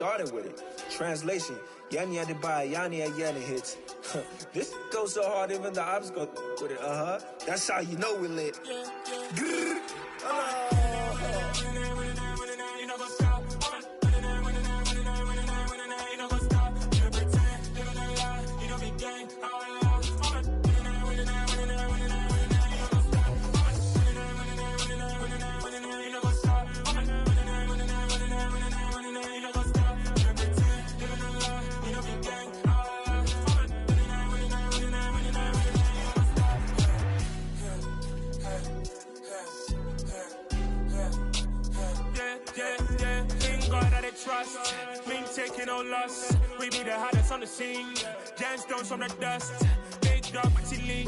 started with it. Translation, Yani Adibai, Yani Ayana hits. This goes so hard, even the ops go with it, That's how you know we lit. Trust, we ain't taking no loss. We be the hottest on the scene. Gemstones from the dust. Big dog, pretty leash.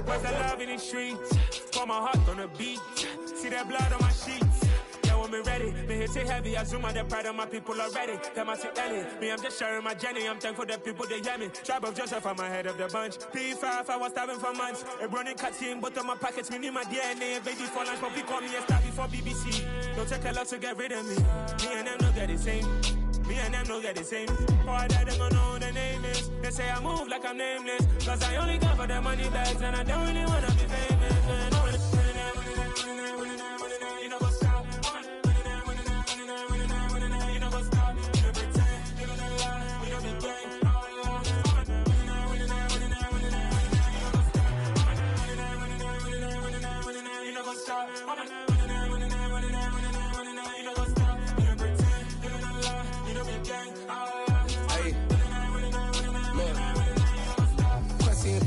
Where's the love in the streets? Pour my heart on the beat. See that blood on my sheets. Yeah, when me ready, me hit it heavy. I zoom out the pride of my people already. Them I see Ellie. Me, I'm just sharing my journey. I'm thankful that people they hear me. Tribe of Joseph, I'm ahead of the bunch. P5, I was starving for months. A running cuts in, but on my pockets, me need my DNA. Baby for lunch, but we call me a star before BBC. Don't take a lot to get rid of me. Me and them know that the same. Me and them know that the same. Boy, that they gon' know who the name is. They say I move like I'm nameless. Cause I only come for the money bags. And I don't really wanna be famous. You know what's up. You know what's up. You pretend. You don't lie. We don't be gang. You know what's up.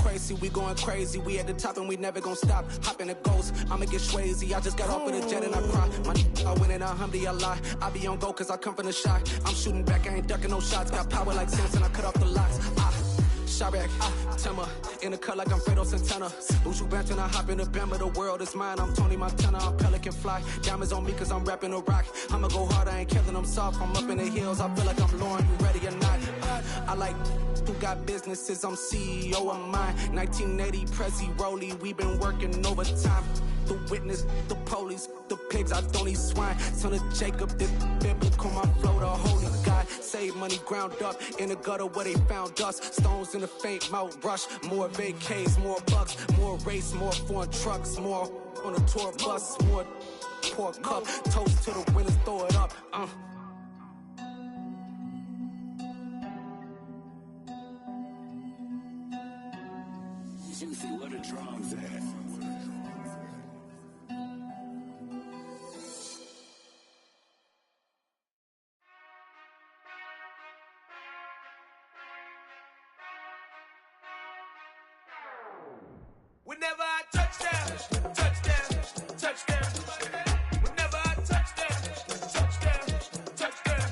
Crazy, we going crazy. We at the top and we never gon' stop. Hop in the ghost, I'ma get swayzy. I just got off with a jet and I cry. I win in a Humvee, I lie. I be on go cause I come from the shot. I'm shooting back, I ain't ducking no shots. Got power like Samson, I cut off the locks. Sharek, Timmer, in the cut like I'm Fredo Santana. Buju Banton, I hop in the Bama, the world is mine. I'm Tony Montana, I'm Pelican Fly. Diamonds on me cause I'm rapping a rock. I'ma go hard, I ain't killing them soft. I'm up in the hills, I feel like I'm Lauren, you ready or not? I like who got businesses, I'm CEO of mine. 1980 Prezi Rolly, we been working overtime. The witness, the police, the pigs, I don't eat swine. Son of Jacob, this biblical, my flow, the holy God. Save money ground up in the gutter where they found us. Stones in the faint Mount Rush. More vacays, more bucks, more race, more foreign trucks, more on a tour bus, more pork cup. Toast to the winners, throw it up. Juicy, where the drums at? Whenever I touchdown, touchdown, touchdown. Whenever I touchdown, touchdown, touchdown.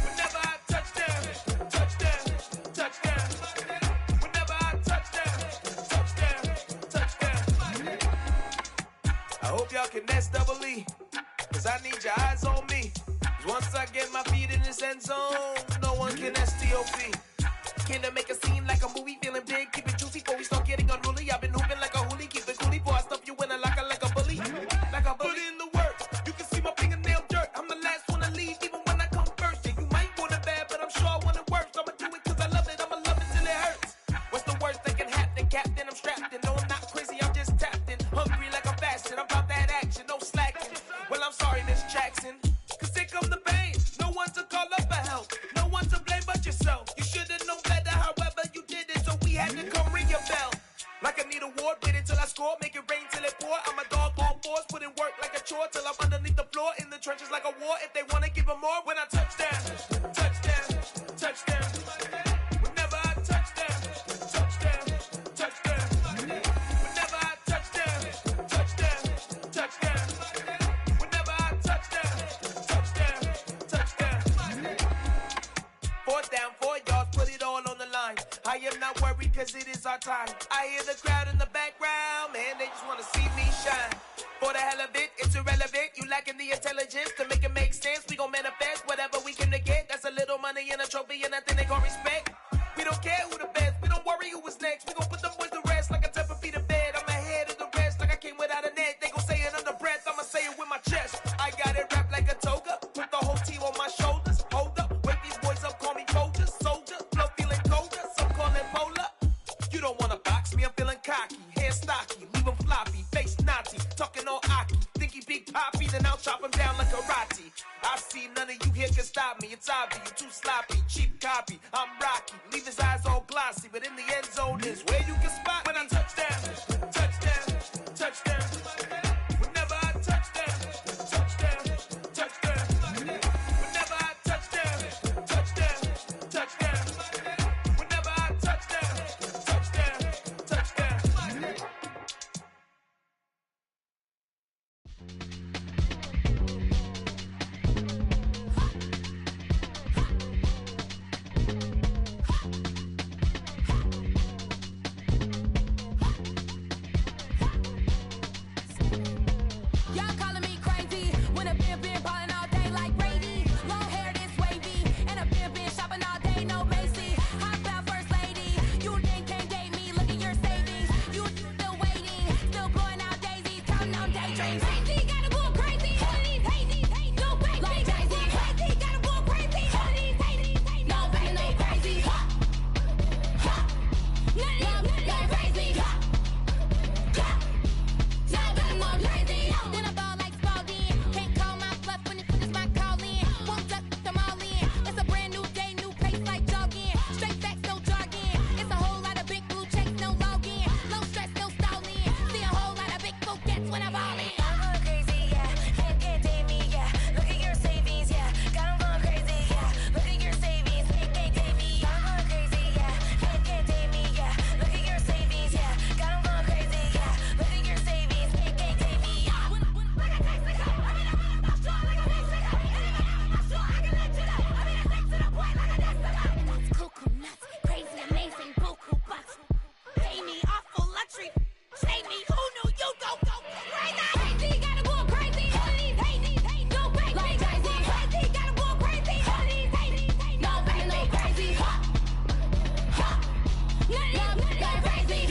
Whenever I touchdown, touchdown, touchdown. Whenever I touchdown, touchdown, touchdown. I hope y'all can nest double E, cause I need your eyes on me. Cause once I get my feet in this end zone, no one can STOP. Can I make a scene like a movie, feeling big, keep it juicy before we start getting unruly. I've been hooping like a hoolie, keep it coolie before I stuff you in a locker like a bully. Like a bully. Put in the work, you can see my fingernail dirt. I'm the last one to leave, even when I come first. Yeah, you might want it bad, but I'm sure I want it worse. I'ma do it cause I love it, I'ma love it till it hurts. What's the worst that can happen, Captain? I'm strapped in, no I'm not crazy, I'm just tapped in. Hungry like I'm fasting, I'm about that action, no slacking. Well, I'm sorry, Miss Jackson, cause here come the pain. No one to call up for help, no one to blame but yourself. You should've known better, however you did it, so we had to come ring your bell. Like I need a ward, wait until I score, make it rain till it pour. I'm a dog on force, put in work like a chore till I'm underneath the floor, in the trenches like a war. If they wanna give them more, when I touchdown, touchdown, touchdown. Whenever I touchdown, touchdown, touchdown. Whenever I touchdown, touchdown, touchdown. Whenever I touchdown, touchdown, touchdown. 4th down, 4 yards, put it all on the line. I am not worried cause it is our time. I hear the crowd in the background, man, they just wanna see me shine. For the hell of it, it's irrelevant. You lacking the intelligence to make it make sense. We gon' manifest whatever we can to get. That's a little money and a trophy and nothing they gon' respect. We don't care who the best, we don't worry who was next. We gon' put them boys to rest like a 10 feet of bed. I'm ahead of the rest like I came without a net. They gon' say it under breath, I'ma say it with my chest. I got it wrapped like a toga, put the whole team on my shoulders. Hold up, when stop me. It's obvious, you too sloppy, cheap copy. I'm Rocky, leave his eyes all glossy, but in the end zone is where you can spot when I touch down, touch down, touch down. Whenever I touch down, touch down, touch down. Whenever I touch down, touch down, touch down. Whenever I touch down, touch down, touch down. Y'all calling me crazy when a been ballin' all day like Brady. Long hair this wavy, and a been shopping all day, no Macy. Hot about first lady, you think can't date me? Look at your savings, you still waiting, still blowing out daisies, counting on daydreams. Crazy, gotta go crazy. All of these hazy, no baby. Like Jay-Z, crazy, gotta go crazy. All of these hazy, no baby, no crazy. None of these go crazy. Now better more crazy. Then I ball like Spalding. Can't call my bluff when it's my calling. Won't duck them all in. It's a brand new day, new pace like jogging. Straight facts, no jargon. It's a whole lot of big blue checks, no login. Low stress, no stalling. See a whole lot of big focus when I'm ballin'. I'm going crazy, yeah. Can't date me, yeah. Look at your savings, yeah. Got 'em going crazy, yeah. Look at your savings, can't date me. I'm going crazy, yeah. Can't date me, yeah. Look at your savings, yeah. Got 'em going crazy, yeah. Look at your savings, can't date me. That's cuckoo nuts, crazy, amazing, buku bucks. Pay me awful luxury. Say me, who knew you go crazy? Crazy, gotta go crazy. All of these hazy, no baby. Like Jay-Z, crazy, gotta go crazy. All of these hazy, no baby, no crazy. None of these go crazy.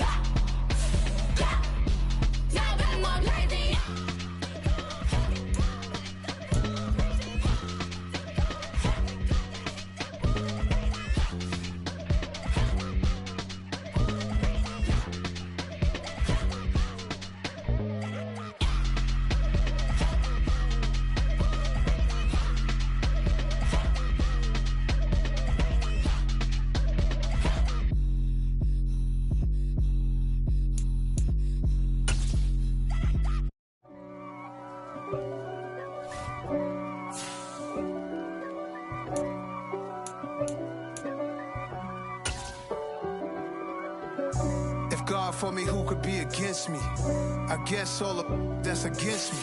Now better more crazy. If God for me, who could be against me? I guess all of that's against me.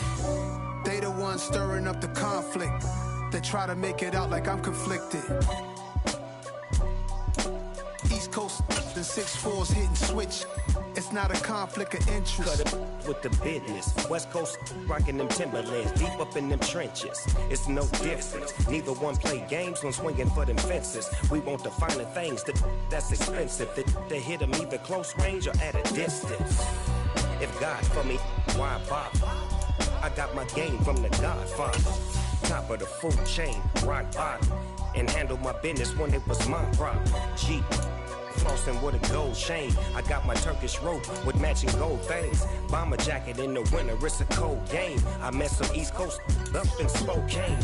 They the ones stirring up the conflict. They try to make it out like I'm conflicted. East Coast, the 6'4's hitting switch. It's not a conflict of interest. Cut it with the business. West Coast rocking them Timberlands, deep up in them trenches. It's no difference. Neither one play games when swinging for them fences. We want the finer things that's expensive. They hit them either close range or at a distance. If God for me, why bother? I got my game from the Godfather. Top of the food chain, rock bottom. And handle my business when it was my problem. Jeep. Flossing with a gold chain. I got my Turkish rope with matching gold things. Bomber jacket in the winter, it's a cold game. I met some East Coast up in Spokane.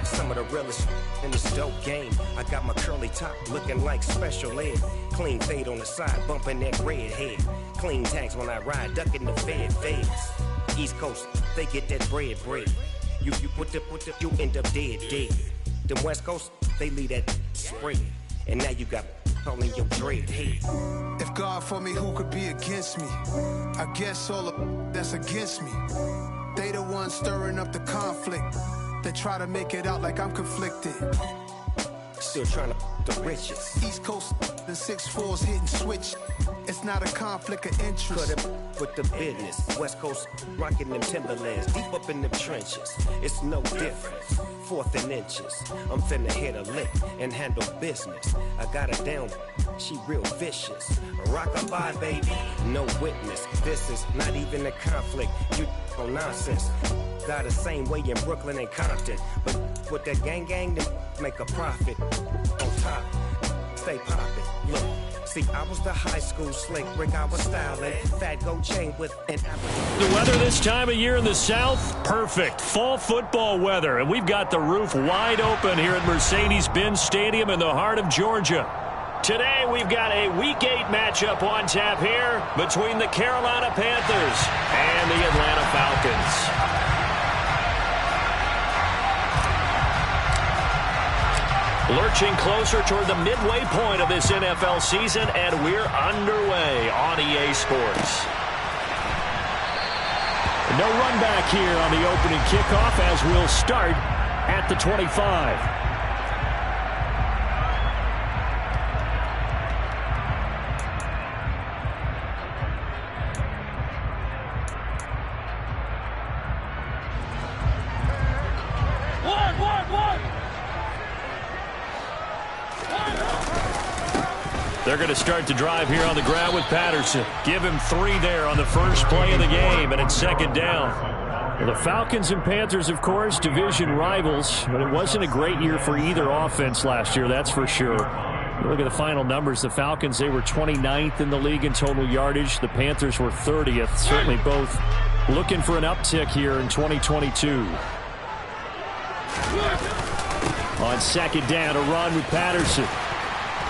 Some of the realest in this dope game. I got my curly top looking like special ed. Clean fade on the side, bumping that red head. Clean tags when I ride, ducking the feds. East Coast, they get that bread. You put the, you end up dead. Them West Coast, they leave that spread. And now you got all in your dread head. If God for me, who could be against me? I guess all of that's against me. They the ones stirring up the conflict. They try to make it out like I'm conflicted. Still trying to the riches. East Coast, the 6'4's hitting switch. It's not a conflict of interest. Cut it with the business. West Coast rocking them Timberlands, deep up in them trenches. It's no difference. 4th and inches. I'm finna hit a lick and handle business. I got her down, she real vicious. Rock-a-bye, baby, no witness. This is not even a conflict. You on nonsense. Got the same way in Brooklyn and Compton. But with that gang, they make a profit. On top, stay poppin'. Look, See, I was the high school slick Rick, I was styling. Fat gold chain with an apple. The weather this time of year in the South, perfect. Fall football weather. And we've got the roof wide open here at Mercedes-Benz Stadium in the heart of Georgia. Today we've got a Week 8 matchup on tap here between the Carolina Panthers and the Atlanta Falcons. Lurching closer toward the midway point of this NFL season, and we're underway on EA Sports. No run back here on the opening kickoff as we'll start at the 25. They're going to start to drive here on the ground with Patterson. Give him 3 there on the first play of the game, and it's second down. Well, the Falcons and Panthers, of course, division rivals, but it wasn't a great year for either offense last year, that's for sure. You look at the final numbers. The Falcons, they were 29th in the league in total yardage. The Panthers were 30th. Certainly both looking for an uptick here in 2022. On second down, a run with Patterson.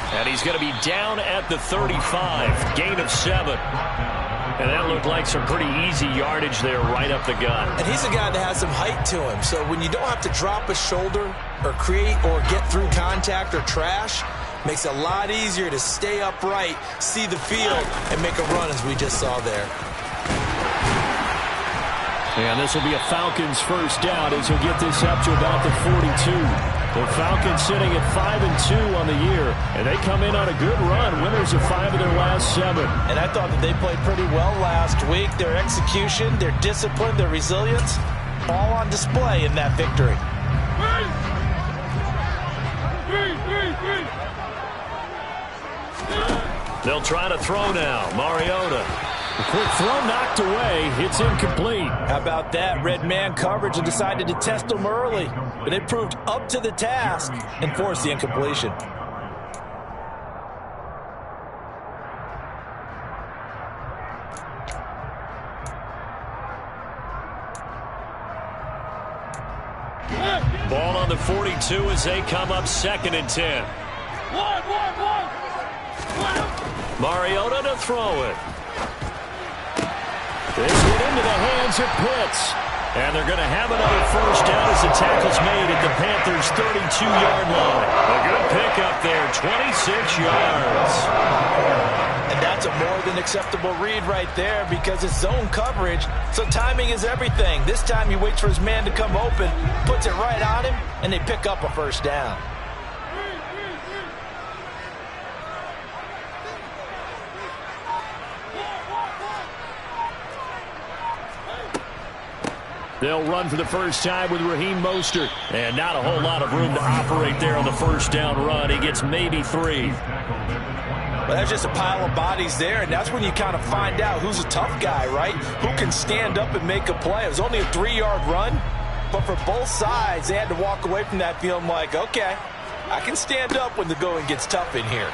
And he's going to be down at the 35. Gain of 7. And that looked like some pretty easy yardage there right up the gut. And he's a guy that has some height to him. So when you don't have to drop a shoulder or create or get through contact or trash, makes it a lot easier to stay upright, see the field, and make a run as we just saw there. And this will be a Falcons first down as he'll get this up to about the 42. The Falcons sitting at 5-2 on the year, and they come in on a good run, winners of 5 of their last 7. And I thought that they played pretty well last week. Their execution, their discipline, their resilience, all on display in that victory. They'll try to throw now. Mariota. A quick throw knocked away. It's incomplete. How about that? Red man coverage and decided to test them early. But it proved up to the task and forced the incompletion. Ball on the 42 as they come up 2nd and 10. Mariota to throw it. This one into the hands of Pitts. And they're going to have another first down as the tackle's made at the Panthers' 32-yard line. A good pickup there, 26 yards. And that's a more than acceptable read right there because it's zone coverage, so timing is everything. This time he waits for his man to come open, puts it right on him, and they pick up a first down. They'll run for the first time with Raheem Mostert. And not a whole lot of room to operate there on the first down run. He gets maybe 3. Well, that's just a pile of bodies there, and that's when you kind of find out who's a tough guy, right? Who can stand up and make a play. It was only a 3-yard run, but for both sides, they had to walk away from that feeling like, okay, I can stand up when the going gets tough in here.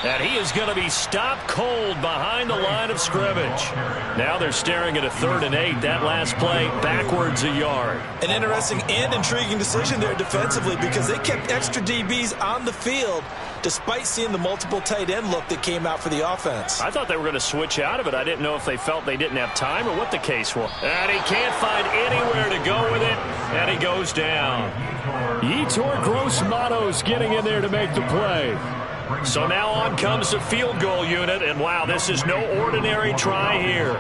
And he is going to be stopped cold behind the line of scrimmage. Now they're staring at a 3rd and 8. That last play backwards a yard. An interesting and intriguing decision there defensively because they kept extra DBs on the field despite seeing the multiple tight end look that came out for the offense. I thought they were going to switch out of it. I didn't know if they felt they didn't have time or what the case was. And he can't find anywhere to go with it, and he goes down. Yetur Gross-Matos getting in there to make the play. So now on comes the field goal unit, and wow, this is no ordinary try here.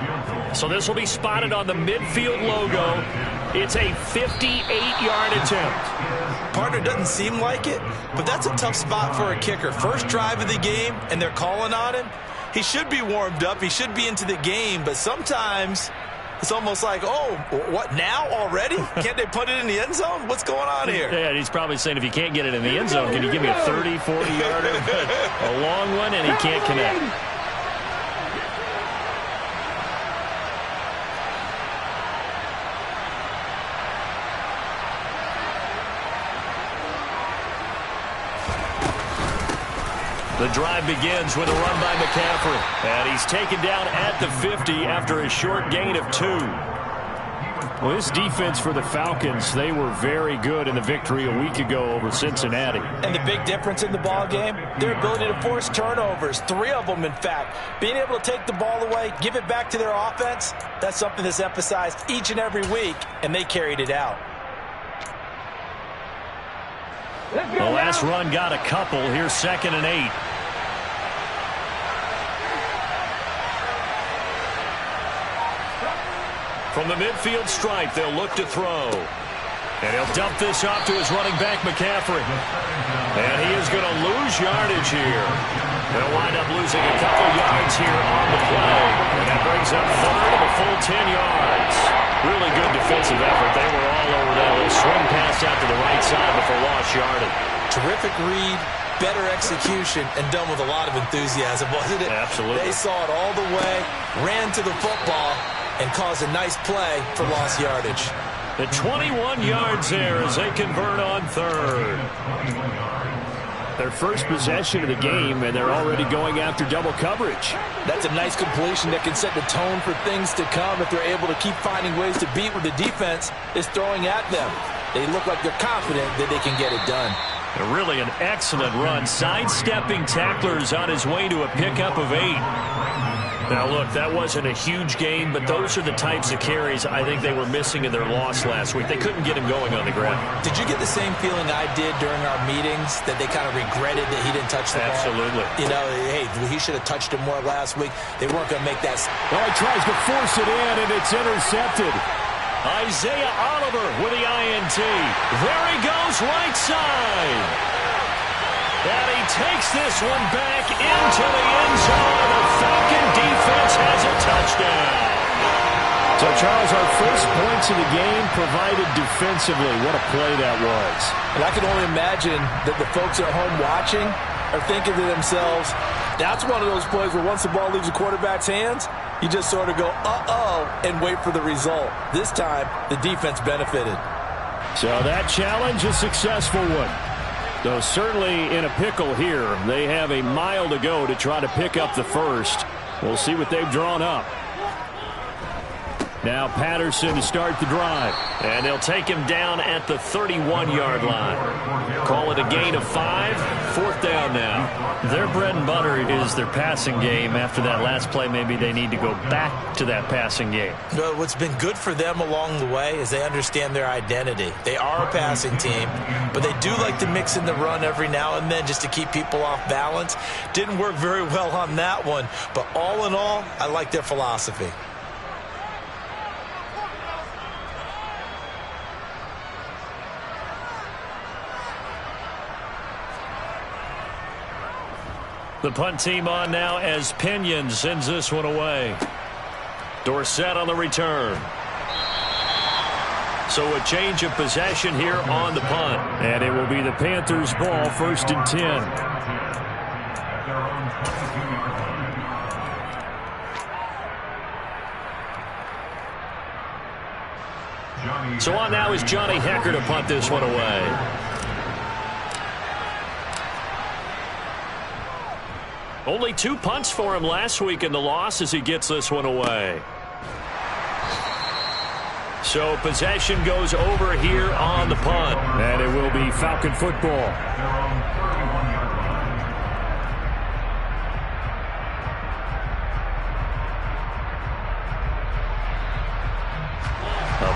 So this will be spotted on the midfield logo. It's a 58-yard attempt. Partner doesn't seem like it, but that's a tough spot for a kicker. First drive of the game, and they're calling on him. He should be warmed up. He should be into the game, but sometimes it's almost like, oh, what, now already? Can't they put it in the end zone? What's going on here? Yeah, he's probably saying, if you can't get it in the end zone, can you give me a 30, 40-yarder? A long one, and he can't connect. The drive begins with a run by McCaffrey. And he's taken down at the 50 after a short gain of 2. Well, this defense for the Falcons, they were very good in the victory a week ago over Cincinnati. And the big difference in the ball game, their ability to force turnovers, 3 of them in fact. Being able to take the ball away, give it back to their offense, that's something that's emphasized each and every week, and they carried it out. The last run got a couple. Here's 2nd and 8. From the midfield stripe, they'll look to throw. And he'll dump this off to his running back, McCaffrey. And he is going to lose yardage here. They'll wind up losing a couple yards here on the play. And that brings up 3rd of a full 10 yards. Really good defensive effort. They were all over that little swing pass out to the right side before lost yardage. Terrific read, better execution, and done with a lot of enthusiasm, wasn't it? Absolutely. They saw it all the way, ran to the football, and caused a nice play for lost yardage. The 21 yards there as they convert on 3rd. Their first possession of the game, and they're already going after double coverage. That's a nice completion that can set the tone for things to come if they're able to keep finding ways to beat what the defense is throwing at them. They look like they're confident that they can get it done. Really an excellent run, sidestepping tacklers on his way to a pickup of 8. Now, look, that wasn't a huge gain, but those are the types of carries I think they were missing in their loss last week. They couldn't get him going on the ground. Did you get the same feeling I did during our meetings, that they kind of regretted that he didn't touch the ball? Absolutely. You know, hey, he should have touched it more last week. They weren't going to make that. Well, he tries to force it in, and it's intercepted. Isaiah Oliver with the INT. There he goes, right side. And he takes this one back into the end zone. The Falcon defense has a touchdown. So, Charles, our first points of the game provided defensively. What a play that was. And I can only imagine that the folks at home watching are thinking to themselves, that's one of those plays where once the ball leaves the quarterback's hands, you just sort of go, uh-oh, and wait for the result. This time, the defense benefited. So that challenge, a successful one. Though certainly in a pickle here. They have a mile to go to try to pick up the first. We'll see what they've drawn up. Now Patterson to start the drive. And they'll take him down at the 31-yard line. Call it a gain of 5. 4th down now. Their bread and butter is their passing game. After that last play, maybe they need to go back to that passing game. Well, what's been good for them along the way is they understand their identity. They are a passing team, but they do like to mix in the run every now and then just to keep people off balance. Didn't work very well on that one, but all in all, I like their philosophy. The punt team on now as Pinion sends this one away. Dorsett on the return. So a change of possession here on the punt. And it will be the Panthers' ball, 1st and 10. So on now is Johnny Hecker to punt this one away. Only 2 punts for him last week in the loss as he gets this one away. So possession goes over here on the punt. And it will be Falcon football.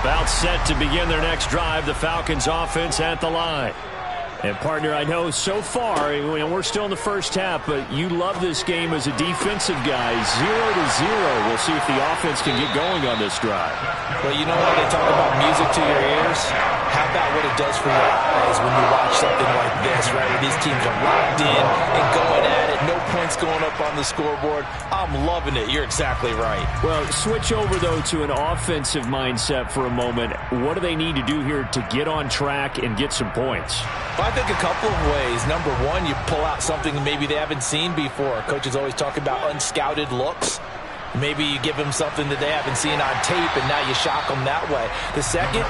About set to begin their next drive. The Falcons offense at the line. And, partner, I know so far, we're still in the first half, but you love this game as a defensive guy. 0-0. We'll see if the offense can get going on this drive. Well, you know what? They talk about music to your ears. How about what it does for your eyes when you watch something like this, right? These teams are locked in and going at it. No points going up on the scoreboard. I'm loving it. You're exactly right. Well, switch over, though, to an offensive mindset for a moment. What do they need to do here to get on track and get some points? Well, I think a couple of ways. Number one, you pull out something maybe they haven't seen before. Coaches always talk about unscouted looks. Maybe you give them something that they haven't seen on tape, and now you shock them that way. The second,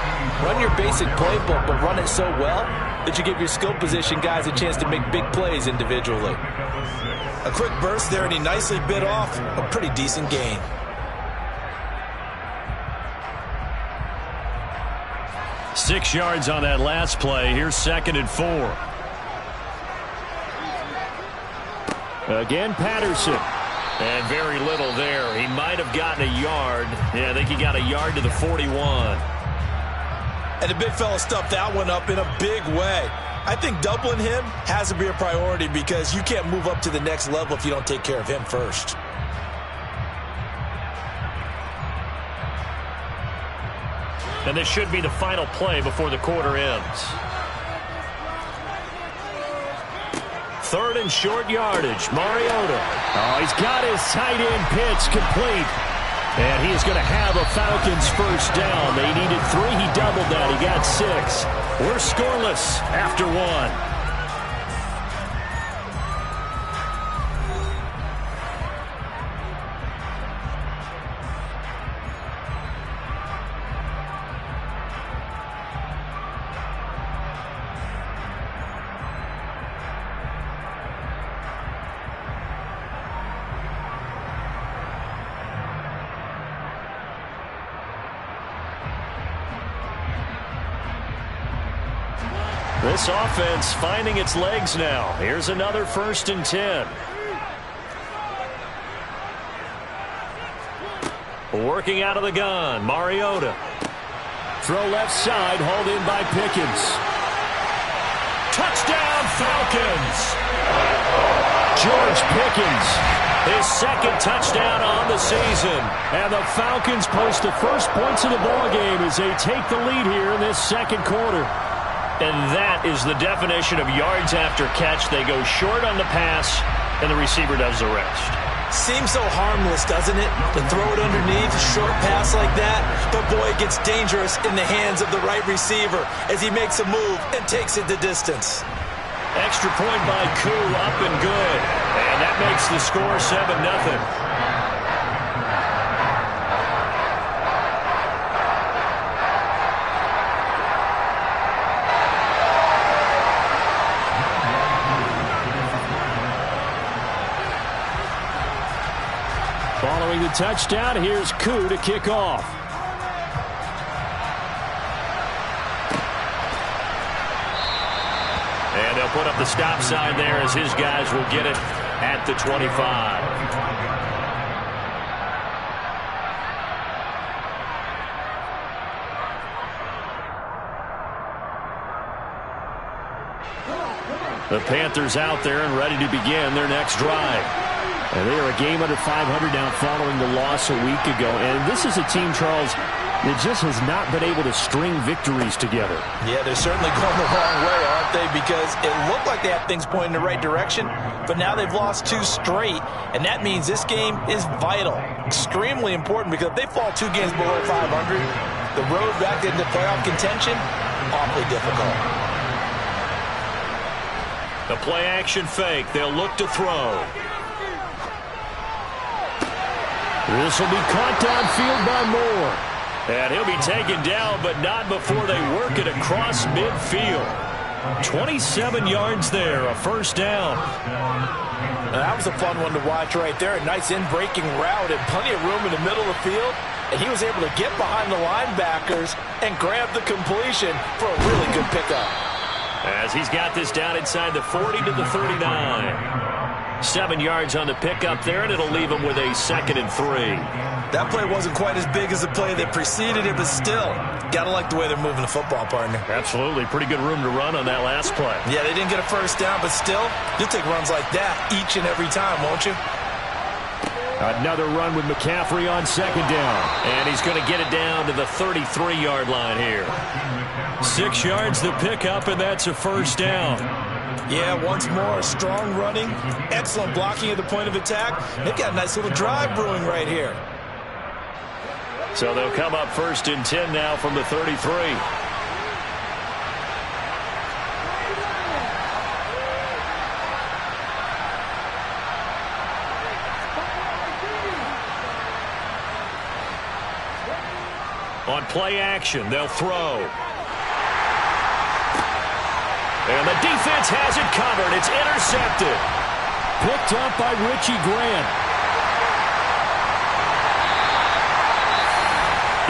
run your basic playbook, but run it so well that you give your skill position guys a chance to make big plays individually. A quick burst there, and he nicely bit off a pretty decent gain. Six yards on that last play. Here's 2nd and 4. Again, Patterson. And very little there. He might have gotten a yard. Yeah, I think he got a yard to the 41. And the big fella stuffed that one up in a big way. I think doubling him has to be a priority because you can't move up to the next level if you don't take care of him first. And this should be the final play before the quarter ends. 3rd and short yardage. Mariota. Oh, he's got his tight end pitch complete. And he is going to have a Falcons first down. They needed 3. He doubled that. He got 6. We're scoreless after 1. This offense finding its legs now. Here's another 1st and 10. Working out of the gun, Mariota. Throw left side, hauled in by Pickens. Touchdown, Falcons! George Pickens, his 2nd touchdown on the season. And the Falcons post the first points of the ballgame as they take the lead here in this 2nd quarter. And that is the definition of yards after catch. They go short on the pass, and the receiver does the rest. Seems so harmless, doesn't it? To throw it underneath, a short pass like that. But boy, it gets dangerous in the hands of the right receiver as he makes a move and takes it the distance. Extra point by Koo, up and good. And that makes the score 7-0. Following the touchdown, here's Koo to kick off. And they'll put up the stop sign there as his guys will get it at the 25. The Panthers out there and ready to begin their next drive. And they are a game under 500 now following the loss a week ago. And this is a team, Charles, that just has not been able to string victories together. Yeah, they're certainly going the wrong way, aren't they? Because it looked like they had things pointing in the right direction, but now they've lost 2 straight. And that means this game is vital, extremely important, because if they fall 2 games below 500, the road back into playoff contention, awfully difficult. The play action fake. They'll look to throw. This will be caught downfield by Moore. And he'll be taken down, but not before they work it across midfield. 27 yards there, a first down. Now, that was a fun one to watch right there. A nice in-breaking route and plenty of room in the middle of the field. And he was able to get behind the linebackers and grab the completion for a really good pickup. As he's got this down inside the 40 to the 39. 7 yards on the pickup there, and it'll leave him with a 2nd and 3. That play wasn't quite as big as the play that preceded it, but still, got to like the way they're moving the football, partner. Absolutely. Pretty good room to run on that last play. Yeah, they didn't get a first down, but still, you'll take runs like that each and every time, won't you? Another run with McCaffrey on 2nd down. And he's going to get it down to the 33-yard line here. 6 yards the pickup, and that's a first down. Yeah, once more, strong running, excellent blocking at the point of attack. They've got a nice little drive brewing right here. So they'll come up 1st and 10 now from the 33. On play action, they'll throw. And the defense has it covered. It's intercepted. Picked up by Richie Grant.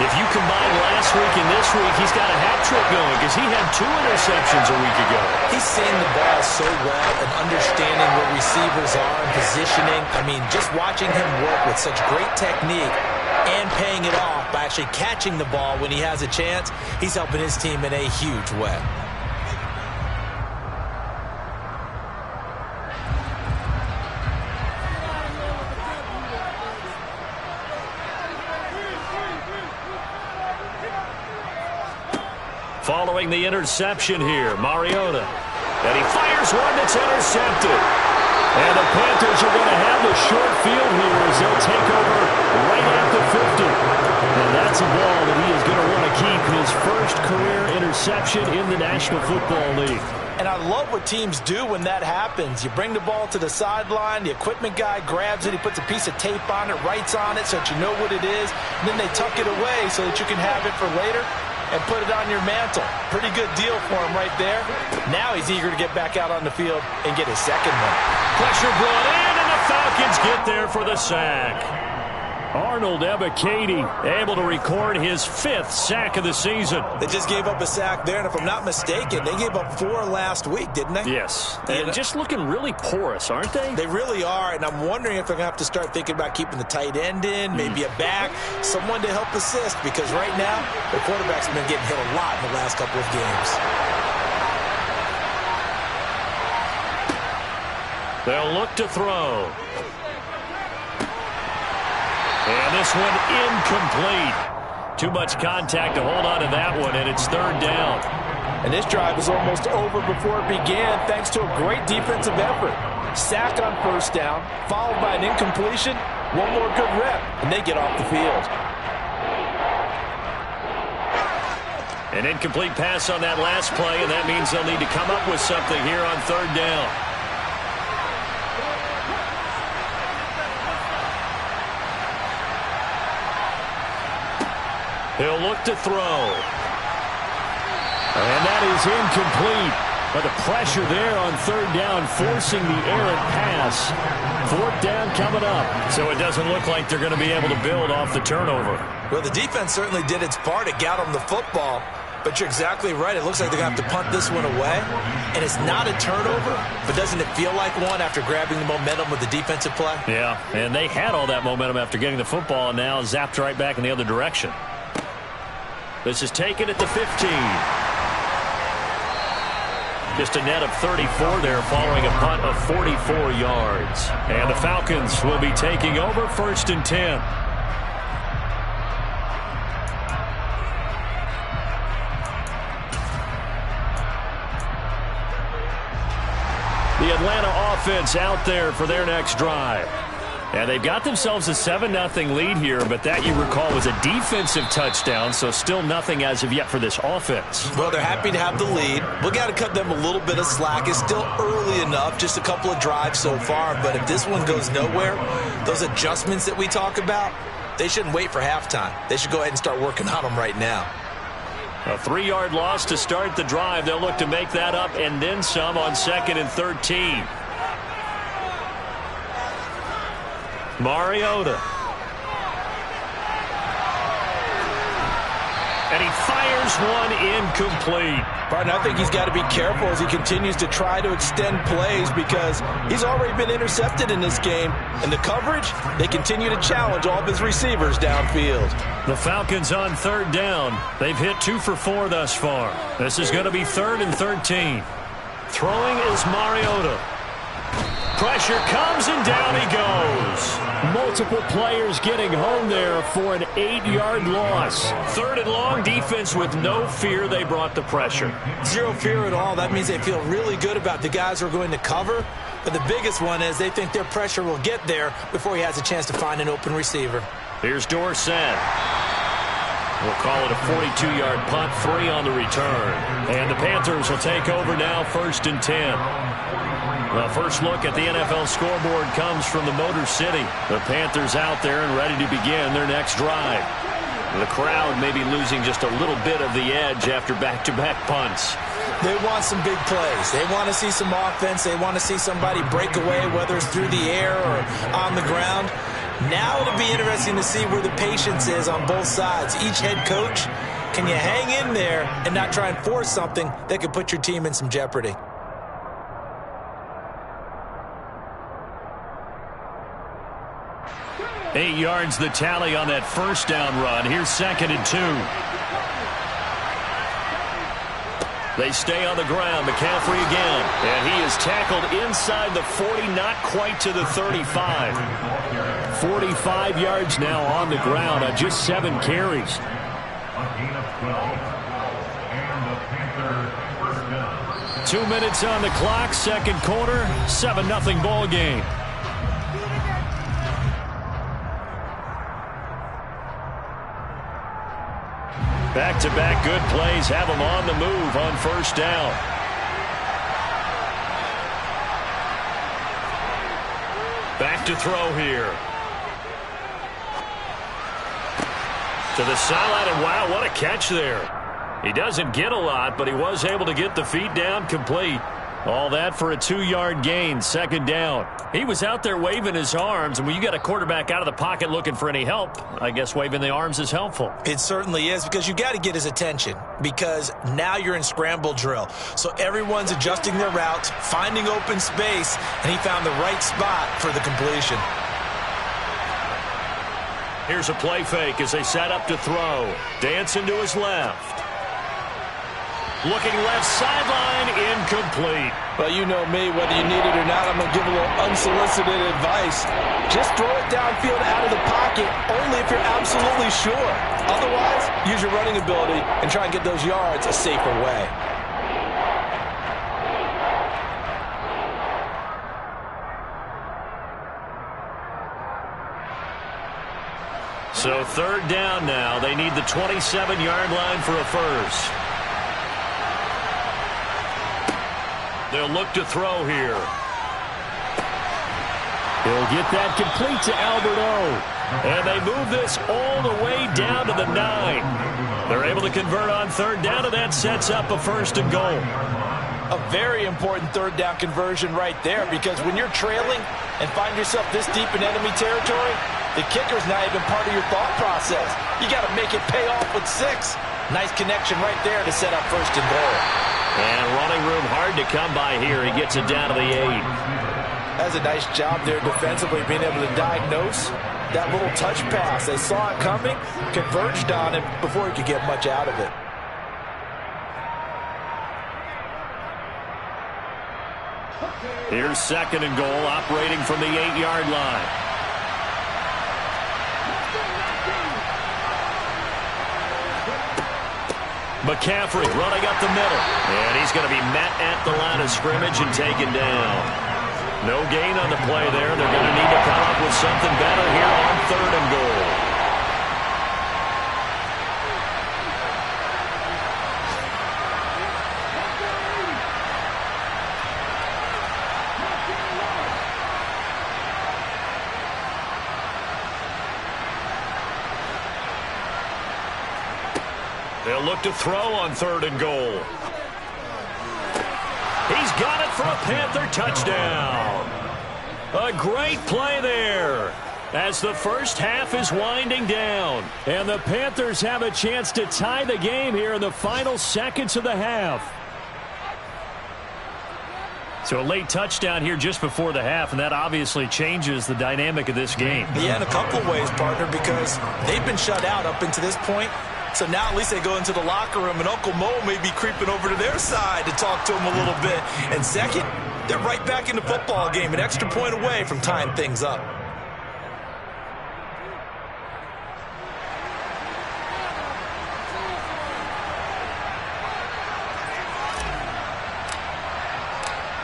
If you combine last week and this week, he's got a hat trick going because he had 2 interceptions a week ago. He's seeing the ball so well and understanding where receivers are and positioning. I mean, just watching him work with such great technique and paying it off by actually catching the ball when he has a chance, he's helping his team in a huge way. Following the interception here, Mariota. And he fires one that's intercepted. And the Panthers are going to have the short field here as they'll take over right at the 50. And that's a ball that he is going to want to keep, his first career interception in the National Football League. And I love what teams do when that happens. You bring the ball to the sideline, the equipment guy grabs it, he puts a piece of tape on it, writes on it so that you know what it is, and then they tuck it away so that you can have it for later and put it on your mantle. Pretty good deal for him right there. Now he's eager to get back out on the field and get his second one. Pressure brought in, and the Falcons get there for the sack. Arnold Ebiketie able to record his 5th sack of the season. They just gave up a sack there, and if I'm not mistaken, they gave up 4 last week, didn't they? Yes, and just looking really porous, aren't they? They really are, and I'm wondering if they're going to have to start thinking about keeping the tight end in, maybe a back, someone to help assist, because right now, the quarterback's been getting hit a lot in the last couple of games. They'll look to throw. And this one incomplete. Too much contact to hold on to that one, and it's 3rd down. And this drive is almost over before it began thanks to a great defensive effort. Sack on 1st down, followed by an incompletion, one more good rep, and they get off the field. An incomplete pass on that last play, and that means they'll need to come up with something here on 3rd down. He'll look to throw. And that is incomplete. But the pressure there on 3rd down, forcing the errant pass. 4th down coming up. So it doesn't look like they're going to be able to build off the turnover. Well, the defense certainly did its part to get them the football. But you're exactly right. It looks like they're going to have to punt this one away. And it's not a turnover, but doesn't it feel like one after grabbing the momentum with the defensive play? Yeah, and they had all that momentum after getting the football and now zapped right back in the other direction. This is taken at the 15. Just a net of 34 there following a punt of 44 yards. And the Falcons will be taking over 1st and 10. The Atlanta offense out there for their next drive. And they've got themselves a 7-0 lead here, but that, you recall, was a defensive touchdown, so still nothing as of yet for this offense. Well, they're happy to have the lead. We got to cut them a little bit of slack. It's still early enough, just a couple of drives so far, but if this one goes nowhere, those adjustments that we talk about, they shouldn't wait for halftime. They should go ahead and start working on them right now. A 3-yard loss to start the drive. They'll look to make that up and then some on 2nd and 13. Mariota. And he fires one incomplete. Barton, I think he's got to be careful as he continues to try to extend plays because he's already been intercepted in this game. And the coverage, they continue to challenge all of his receivers downfield. The Falcons on 3rd down. They've hit 2 for 4 thus far. This is going to be 3rd and 13. Throwing is Mariota. Pressure comes and down he goes. Multiple players getting home there for an 8-yard loss. 3rd and long, defense with no fear. They brought the pressure. Zero fear at all. That means they feel really good about the guys who are going to cover. But the biggest one is they think their pressure will get there before he has a chance to find an open receiver. Here's Dorsett. We'll call it a 42-yard punt, 3 on the return. And the Panthers will take over now, 1st and 10. The first look at the NFL scoreboard comes from the Motor City. The Panthers out there and ready to begin their next drive. The crowd maybe losing just a little bit of the edge after back-to-back punts. They want some big plays. They want to see some offense. They want to see somebody break away, whether it's through the air or on the ground. Now it'll be interesting to see where the patience is on both sides. Each head coach, can you hang in there and not try and force something that could put your team in some jeopardy? Eight yards the tally on that first down run. Here's 2nd and 2. They stay on the ground. McCaffrey again. And he is tackled inside the 40, not quite to the 35. 45 yards now on the ground on just 7 carries. 2 minutes on the clock, second quarter, 7-0 ball game. Back-to-back good plays have them on the move on first down. Back to throw here. To the sideline, and wow, what a catch there. He doesn't get a lot, but he was able to get the feet down complete. All that for a 2-yard gain, second down. He was out there waving his arms, and when you got a quarterback out of the pocket looking for any help, I guess waving the arms is helpful. It certainly is, because you got to get his attention, because now you're in scramble drill. So everyone's adjusting their routes, finding open space, and he found the right spot for the completion. Here's a play fake as they set up to throw. Dancing to his left. Looking left sideline, incomplete. Well, you know me, whether you need it or not, I'm going to give a little unsolicited advice. Just throw it downfield out of the pocket, only if you're absolutely sure. Otherwise, use your running ability and try and get those yards a safer way. So third down now. They need the 27-yard line for a first. They'll look to throw here. He'll get that complete to Alberto. And they move this all the way down to the 9. They're able to convert on third down, and that sets up a 1st and goal. A very important third down conversion right there, because when you're trailing and find yourself this deep in enemy territory, the kicker's not even part of your thought process. You got to make it pay off with 6. Nice connection right there to set up 1st and goal. And running room hard to come by here. He gets it down to the 8. That's a nice job there defensively, being able to diagnose that little touch pass. They saw it coming, converged on it before he could get much out of it. Here's 2nd and goal, operating from the 8-yard line. McCaffrey running up the middle. And he's going to be met at the line of scrimmage and taken down. No gain on the play there. They're going to need to come up with something better here on 3rd and goal. They'll look to throw on 3rd and goal. He's got it for a Panther touchdown. A great play there as the first half is winding down. And the Panthers have a chance to tie the game here in the final seconds of the half. So a late touchdown here just before the half, and that obviously changes the dynamic of this game. Yeah, in a couple of ways, partner, because they've been shut out up until this point. So now at least they go into the locker room, and Uncle Mo may be creeping over to their side to talk to them a little bit. And second, they're right back in the football game, an extra point away from tying things up.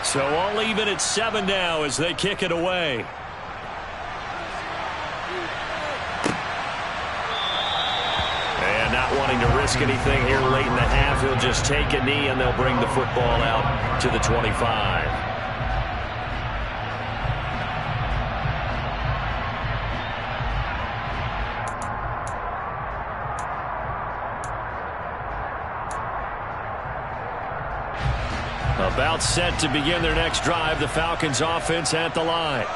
So all even at 7 now as they kick it away. Not wanting to risk anything here late in the half, he'll just take a knee and they'll bring the football out to the 25. About set to begin their next drive, the Falcons offense at the line.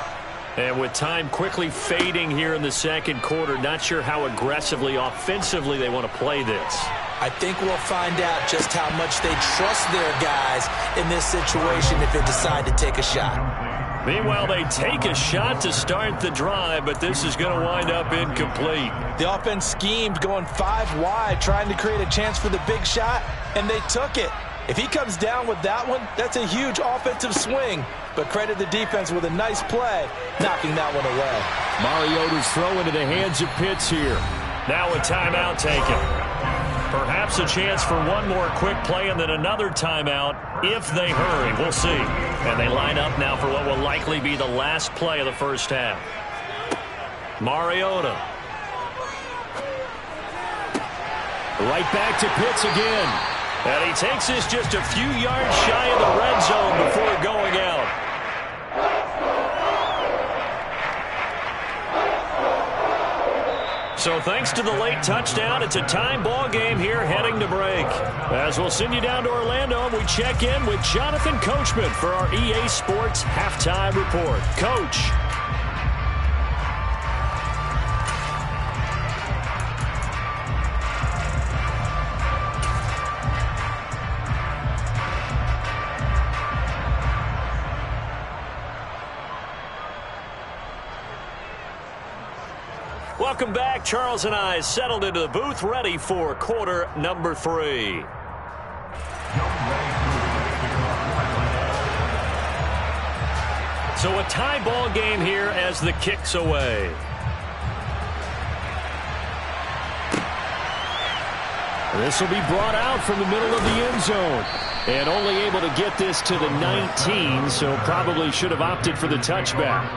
And with time quickly fading here in the second quarter, not sure how aggressively, offensively they want to play this. I think we'll find out just how much they trust their guys in this situation if they decide to take a shot. Meanwhile, they take a shot to start the drive, but this is going to wind up incomplete. The offense schemed going 5 wide, trying to create a chance for the big shot, and they took it. If he comes down with that one, that's a huge offensive swing. But credit the defense with a nice play, knocking that one away. Mariota's throw into the hands of Pitts here. Now a timeout taken. Perhaps a chance for one more quick play and then another timeout if they hurry. We'll see. And they line up now for what will likely be the last play of the first half. Mariota. Right back to Pitts again. And he takes this just a few yards shy of the red zone before going out. So thanks to the late touchdown, it's a time ball game here heading to break. As we'll send you down to Orlando, and we check in with Jonathan Coachman for our EA Sports Halftime Report. Coach. Welcome back. Charles and I settled into the booth, ready for quarter number 3. So a tie ball game here as the kick's away. This will be brought out from the middle of the end zone. And only able to get this to the 19, so probably should have opted for the touchback.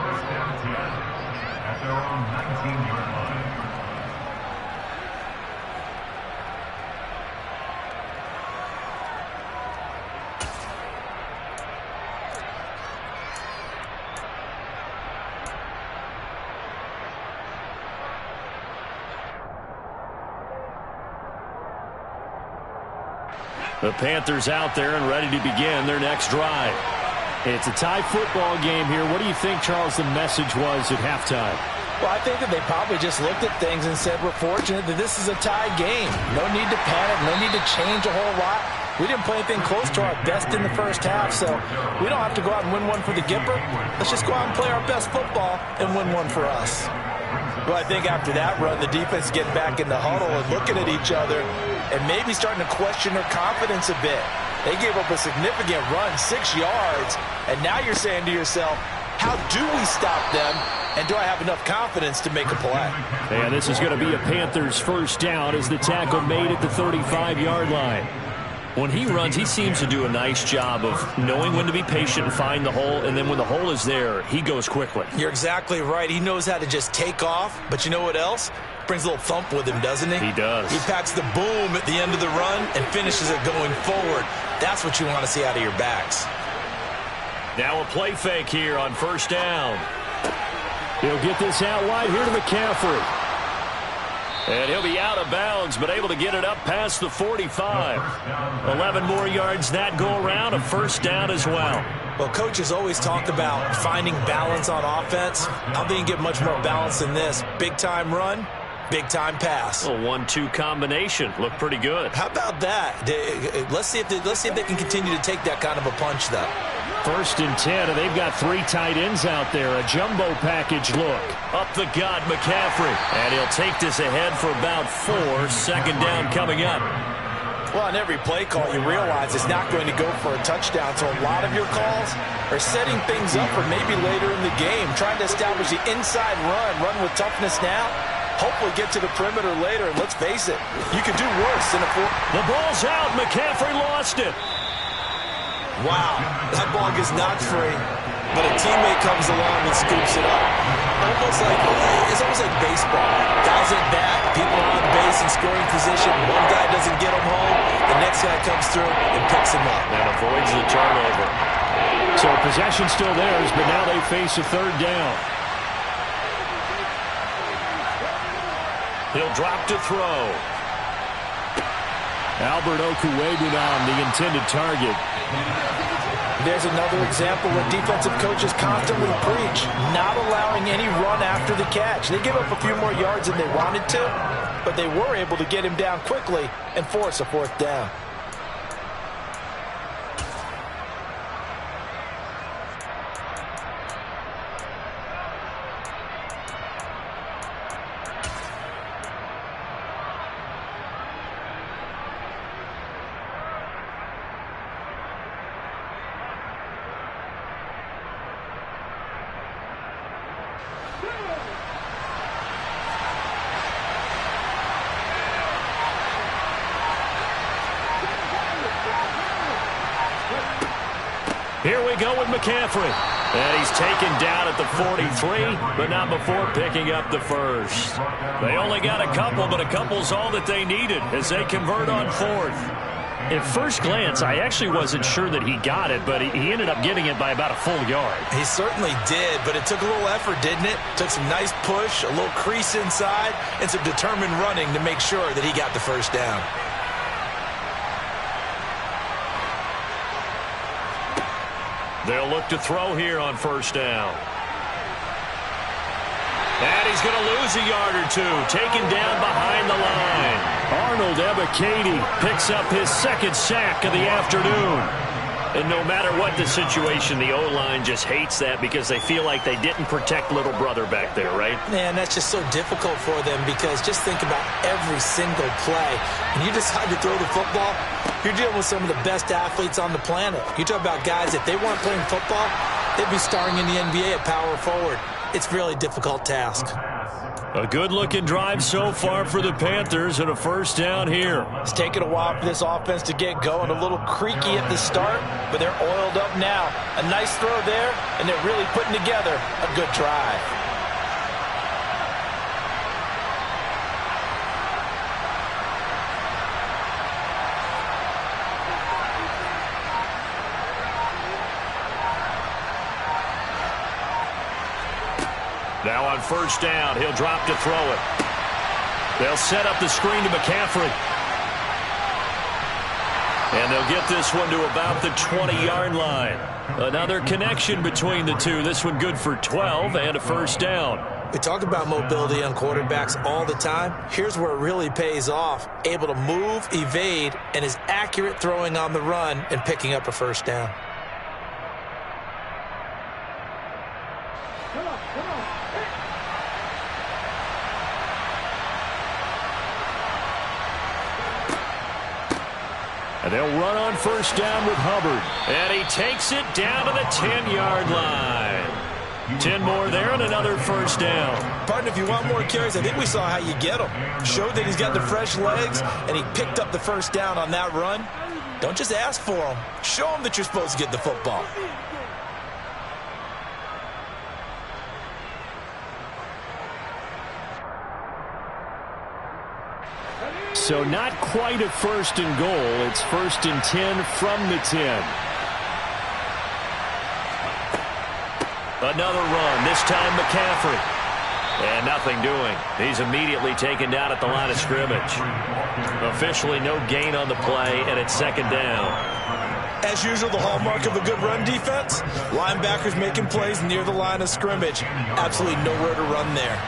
The Panthers out there and ready to begin their next drive. It's a tie football game here. What do you think, Charles, the message was at halftime? Well, I think that they probably just looked at things and said, we're fortunate that this is a tie game. No need to panic, no need to change a whole lot. We didn't play anything close to our best in the first half, so we don't have to go out and win one for the Gipper. Let's just go out and play our best football and win one for us. Well, I think after that run, the defense get back in the huddle and looking at each other and maybe starting to question their confidence a bit. They gave up a significant run, 6 yards, and now you're saying to yourself, how do we stop them, and do I have enough confidence to make a play? And this is going to be a Panthers first down as the tackle made at the 35-yard line. When he runs, he seems to do a nice job of knowing when to be patient and find the hole, and then when the hole is there, he goes quickly. You're exactly right. He knows how to just take off, but you know what else? Brings a little thump with him, doesn't he? He does. He packs the boom at the end of the run and finishes it going forward. That's what you want to see out of your backs. Now a play fake here on first down. He'll get this out wide here to McCaffrey. And he'll be out of bounds, but able to get it up past the 45. 11 more yards that go around, a first down as well. Well, coaches always talk about finding balance on offense. I don't think you get much more balance than this. Big-time run, big-time pass. A 1-2 combination. Looked pretty good. How about that? Let's see if they can continue to take that kind of a punch, though. First and 10, and they've got 3 tight ends out there. A jumbo package look. Up the gut, McCaffrey. And he'll take this ahead for about 4. Second down coming up. Well, on every play call, you realize it's not going to go for a touchdown. So a lot of your calls are setting things up for maybe later in the game, trying to establish the inside run with toughness now. Hopefully get to the perimeter later, and let's face it, you could do worse than a 4. The ball's out. McCaffrey lost it. Wow, that ball gets knocked free, but a teammate comes along and scoops it up. It's almost like baseball. Guys at bat, people on base in scoring position. One guy doesn't get him home, the next guy comes through and picks him up. And avoids the turnover. So possession still theirs, but now they face a third down. He'll drop to throw. Albert Okwuegbunam, the intended target. There's another example where defensive coaches constantly preach, not allowing any run after the catch. They give up a few more yards than they wanted to, but they were able to get him down quickly and force a fourth down. Here we go with McCaffrey. And he's taken down at the 43, but not before picking up the first. They only got a couple, but a couple's all that they needed as they convert on fourth. At first glance, I actually wasn't sure that he got it, but he ended up getting it by about a full yard. He certainly did, but it took a little effort, didn't it? Took some nice push, a little crease inside, and some determined running to make sure that he got the first down. They'll look to throw here on first down. And he's going to lose a yard or two, taken down behind the line. Arnold Ebiketie picks up his second sack of the afternoon. And no matter what the situation, the O-line just hates that because they feel like they didn't protect little brother back there, right? Man, that's just so difficult for them because just think about every single play. When you decide to throw the football, you're dealing with some of the best athletes on the planet. You talk about guys, if they weren't playing football, they'd be starring in the NBA at power forward. It's a really difficult task. A good-looking drive so far for the Panthers and a first down here. It's taken a while for this offense to get going. A little creaky at the start, but they're oiled up now. A nice throw there, and they're really putting together a good drive. Now on first down, he'll drop to throw it. They'll set up the screen to McCaffrey. And they'll get this one to about the 20-yard line. Another connection between the two. This one good for 12 and a first down. We talk about mobility on quarterbacks all the time. Here's where it really pays off. Able to move, evade, and is accurate throwing on the run and picking up a first down. And they'll run on first down with Hubbard. And he takes it down to the 10-yard line. 10 more there and another first down. Partner, if you want more carries, I think we saw how you get them. Showed that he's got the fresh legs, and he picked up the first down on that run. Don't just ask for them. Show them that you're supposed to get the football. So not quite a first and goal. It's first and 10 from the 10. Another run, this time McCaffrey. And nothing doing. He's immediately taken down at the line of scrimmage. Officially no gain on the play, and it's second down. As usual, the hallmark of a good run defense, linebackers making plays near the line of scrimmage. Absolutely nowhere to run there.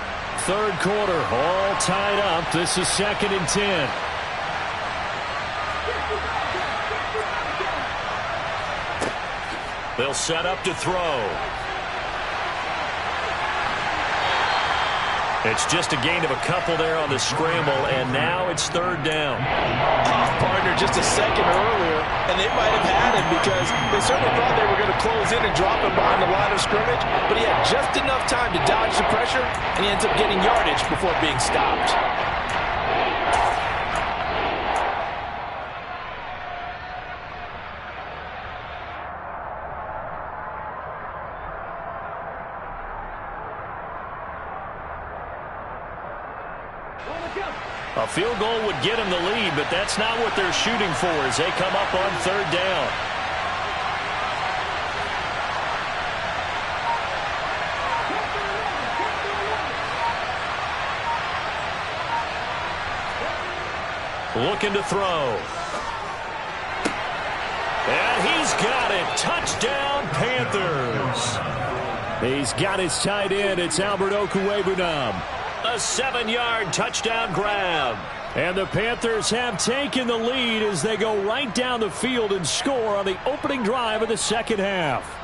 Third quarter, all tied up. This is second and 10. They'll set up to throw. It's just a gain of a couple there on the scramble, and now it's third down. Partner just a second earlier, and they might have had him because they certainly thought they were going to close in and drop him behind the line of scrimmage, but he had just enough time to dodge the pressure, and he ends up getting yardage before being stopped. A field goal would get them the lead, but that's not what they're shooting for as they come up on third down. Looking to throw. And he's He's got it. Touchdown, Panthers. He's got his tight end. It's Albert Okwuegbunam. A 7-yard touchdown grab. And the Panthers have taken the lead as they go right down the field and score on the opening drive of the second half.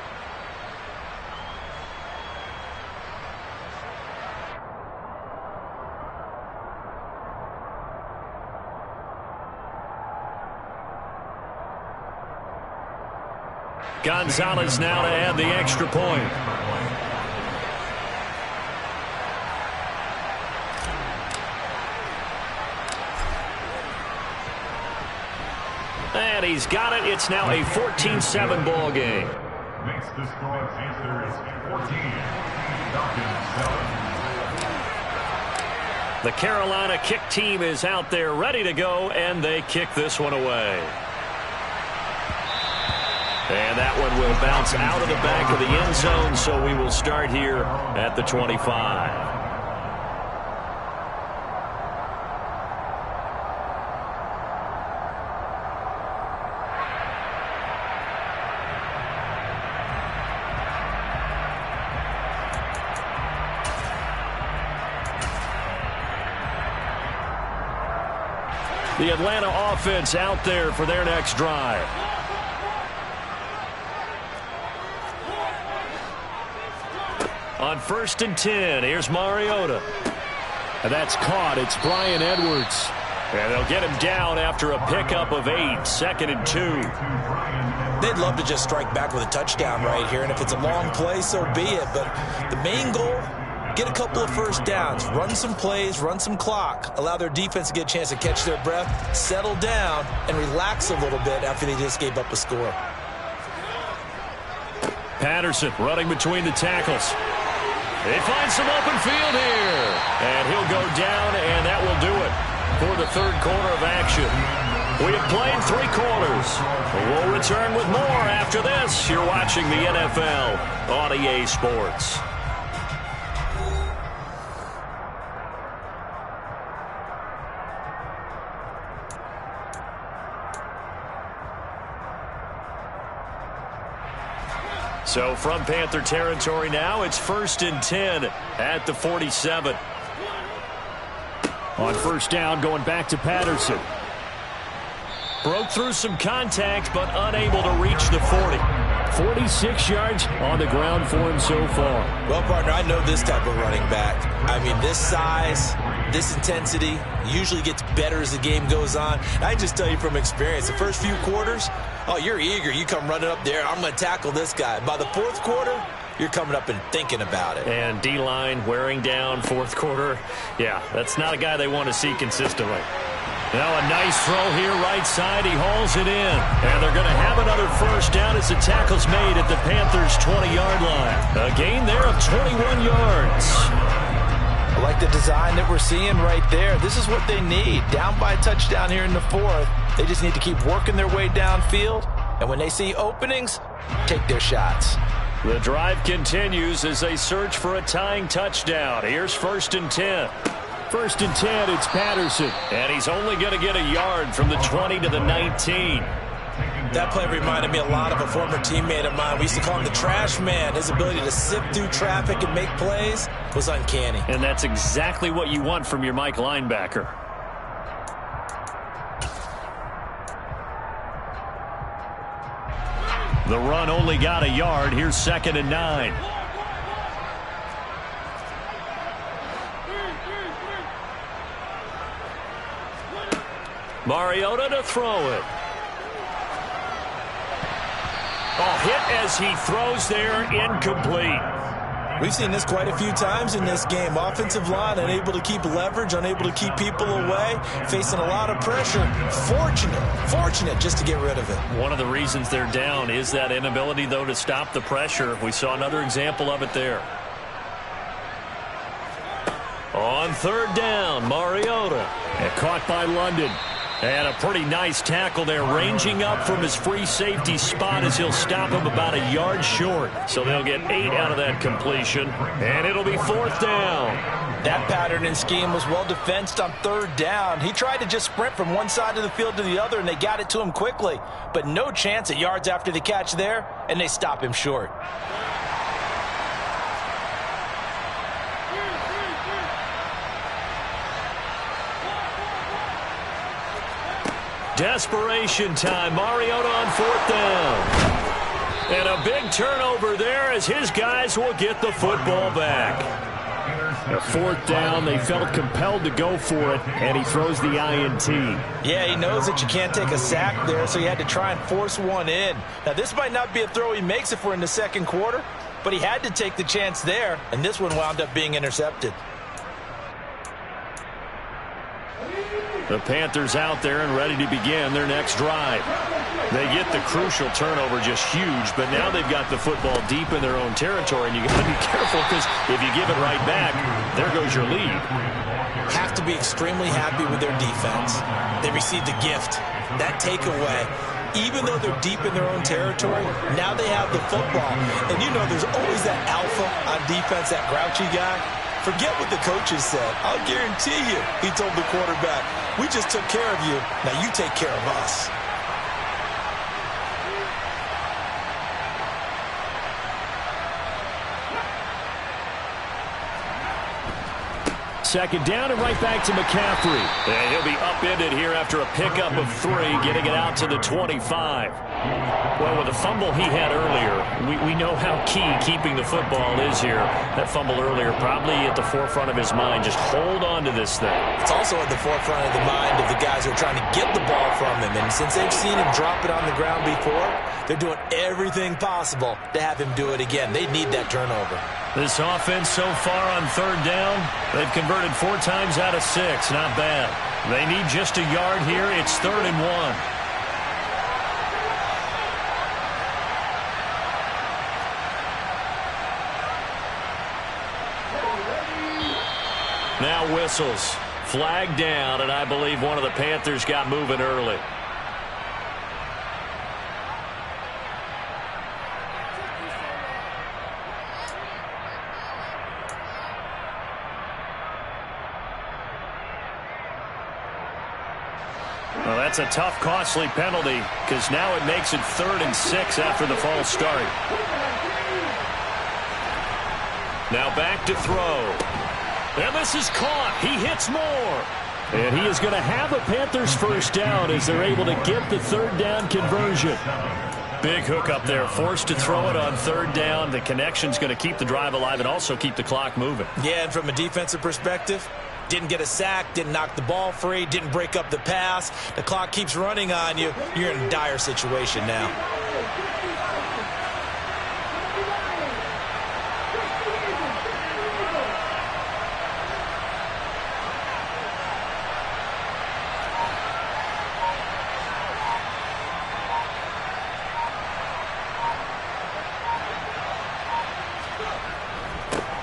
Gonzalez now to add the extra point. And he's got it. It's now a 14-7 ball game. Makes the score Panthers 14, Falcons 7. The Carolina kick team is out there ready to go, and they kick this one away. And that one will bounce out of the back of the end zone, so we will start here at the 25. The Atlanta offense out there for their next drive. On 1st and 10, here's Mariota. And that's caught. It's Bryan Edwards. And they'll get him down after a pickup of 8, 2nd and 2. They'd love to just strike back with a touchdown right here, and if it's a long play, so be it. But the main goal, get a couple of first downs, run some plays, run some clock, allow their defense to get a chance to catch their breath, settle down, and relax a little bit after they just gave up a score. Patterson running between the tackles. He finds some open field here. And he'll go down, and that will do it for the third quarter of action. We have played 3 quarters. We'll return with more after this. You're watching the NFL on EA Sports. So from Panther territory now, it's 1st and 10 at the 47. On 1st down, going back to Patterson. Broke through some contact, but unable to reach the 40. 46 yards on the ground for him so far. Well, partner, I know this type of running back. I mean, this size, this intensity usually gets better as the game goes on. And I just tell you from experience, the first few quarters, oh, you're eager. You come running up there. I'm going to tackle this guy. By the 4th quarter, you're coming up and thinking about it. And D-line wearing down 4th quarter. Yeah, that's not a guy they want to see consistently. Now a nice throw here right side. He hauls it in. And they're going to have another first down as the tackle's made at the Panthers' 20-yard line. A gain there of 21 yards. I like the design that we're seeing right there. This is what they need. Down by a touchdown here in the 4th. They just need to keep working their way downfield. And when they see openings, take their shots. The drive continues as they search for a tying touchdown. Here's 1st and 10. 1st and 10, it's Patterson. And he's only going to get a yard from the 20 to the 19. That play reminded me a lot of a former teammate of mine. We used to call him the trash man. His ability to sift through traffic and make plays was uncanny. And that's exactly what you want from your Mike linebacker. The run only got a yard. Here's 2nd and 9. Mariota to throw it. Oh, hit as he throws there, incomplete. We've seen this quite a few times in this game. Offensive line unable to keep leverage, unable to keep people away, facing a lot of pressure. Fortunate just to get rid of it. One of the reasons they're down is that inability, though, to stop the pressure. We saw another example of it there. On 3rd down, Mariota. And caught by London. And a pretty nice tackle there, ranging up from his free safety spot as he'll stop him about a yard short. So they'll get 8 out of that completion, and it'll be 4th down. That pattern and scheme was well defensed on 3rd down. He tried to just sprint from one side of the field to the other, and they got it to him quickly. But no chance at yards after the catch there, and they stop him short. Desperation time. Mariota on 4th down. And a big turnover there as his guys will get the football back. A 4th down, they felt compelled to go for it, and he throws the INT. Yeah, he knows that you can't take a sack there, so he had to try and force one in. Now, this might not be a throw he makes if we're in the 2nd quarter, but he had to take the chance there, and this one wound up being intercepted. The Panthers out there and ready to begin their next drive. They get the crucial turnover, just huge, but now they've got the football deep in their own territory, and you got to be careful because if you give it right back, there goes your lead. Have to be extremely happy with their defense. They received a gift. That takeaway, even though they're deep in their own territory, now they have the football. And you know there's always that alpha on defense, that grouchy guy. Forget what the coaches said. I'll guarantee you, he told the quarterback, we just took care of you. Now you take care of us. Second down and right back to McCaffrey. And he'll be upended here after a pickup of 3, getting it out to the 25. Well, with the fumble he had earlier, we know how key keeping the football is here. That fumble earlier probably at the forefront of his mind. Just hold on to this thing. It's also at the forefront of the mind of the guys who are trying to get the ball from him. And since they've seen him drop it on the ground before, they're doing everything possible to have him do it again. They need that turnover. This offense so far on 3rd down, they've converted 4 times out of 6. Not bad. They need just a yard here. It's 3rd and 1. Now whistles. Flag down, and I believe one of the Panthers got moving early. Well, that's a tough, costly penalty because now it makes it 3rd and 6 after the false start. Now back to throw. And this is caught. He hits more. And he is going to have a Panthers 1st down as they're able to get the 3rd down conversion. Big hook up there. Forced to throw it on 3rd down. The connection's going to keep the drive alive and also keep the clock moving. Yeah, and from a defensive perspective, didn't get a sack, didn't knock the ball free, didn't break up the pass. The clock keeps running on you. You're in a dire situation now.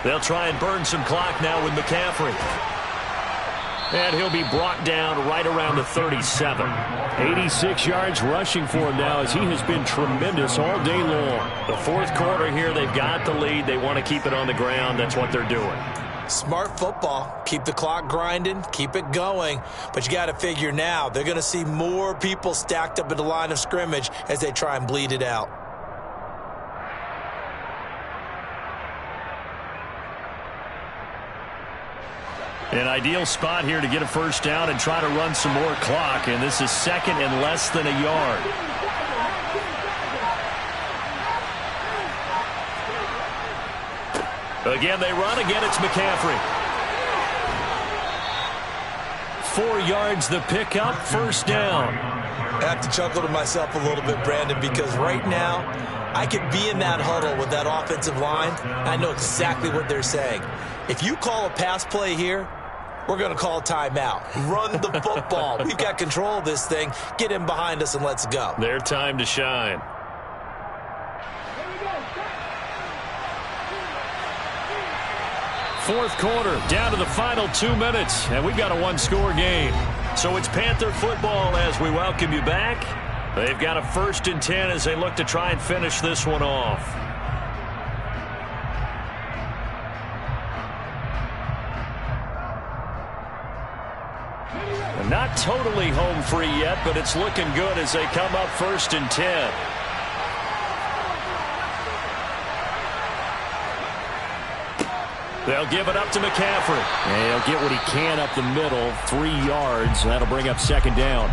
They'll try and burn some clock now with McCaffrey. And he'll be brought down right around the 37. 86 yards rushing for him now as he has been tremendous all day long. The 4th quarter here, they've got the lead. They want to keep it on the ground. That's what they're doing. Smart football. Keep the clock grinding. Keep it going. But you got to figure now, they're going to see more people stacked up at the line of scrimmage as they try and bleed it out. An ideal spot here to get a 1st down and try to run some more clock. And this is 2nd and less than a yard. Again, they run. Again, it's McCaffrey. 4 yards the pickup. 1st down. I have to chuckle to myself a little bit, Brandon, because right now I could be in that huddle with that offensive line. I know exactly what they're saying. If you call a pass play here, we're going to call a timeout. Run the football. We've got control of this thing. Get in behind us and let's go. Their time to shine. Fourth quarter, down to the final 2 minutes, and we've got a 1-score game. So it's Panther football as we welcome you back. They've got a 1st and 10 as they look to try and finish this one off. And not totally home free yet, but it's looking good as they come up 1st and 10. They'll give it up to McCaffrey. And he'll get what he can up the middle, 3 yards. That'll bring up 2nd down.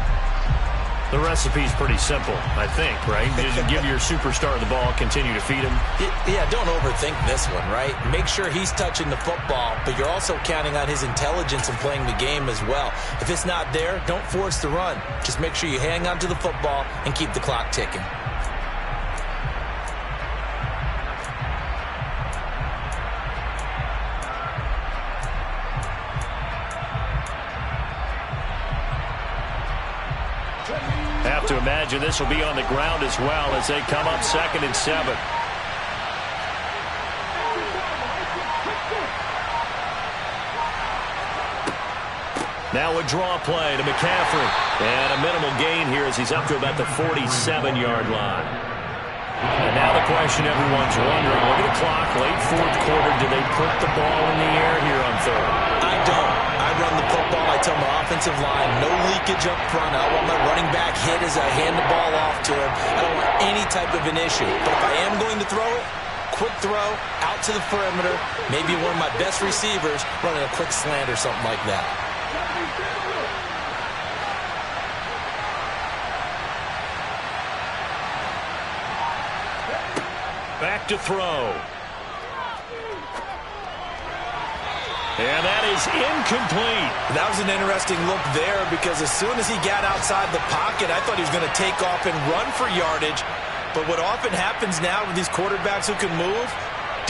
The recipe's pretty simple, I think, right? Just give your superstar the ball, continue to feed him. Yeah, don't overthink this one, right? Make sure he's touching the football, but you're also counting on his intelligence and playing the game as well. If it's not there, don't force the run. Just make sure you hang on to the football and keep the clock ticking. Have to imagine this will be on the ground as well as they come up 2nd and 7. Now a draw play to McCaffrey. And a minimal gain here as he's up to about the 47-yard line. And now the question everyone's wondering, look at the clock, late 4th quarter, do they put the ball in the air here on 3rd? I don't. I run the football. I tell my offensive line, no leakage up front. I want my running back hit as I hand the ball off to him. I don't want any type of an issue. But if I am going to throw it, quick throw, out to the perimeter, maybe one of my best receivers running a quick slant or something like that. Back to throw. And that is incomplete. That was an interesting look there because as soon as he got outside the pocket, I thought he was going to take off and run for yardage. But what often happens now with these quarterbacks who can move,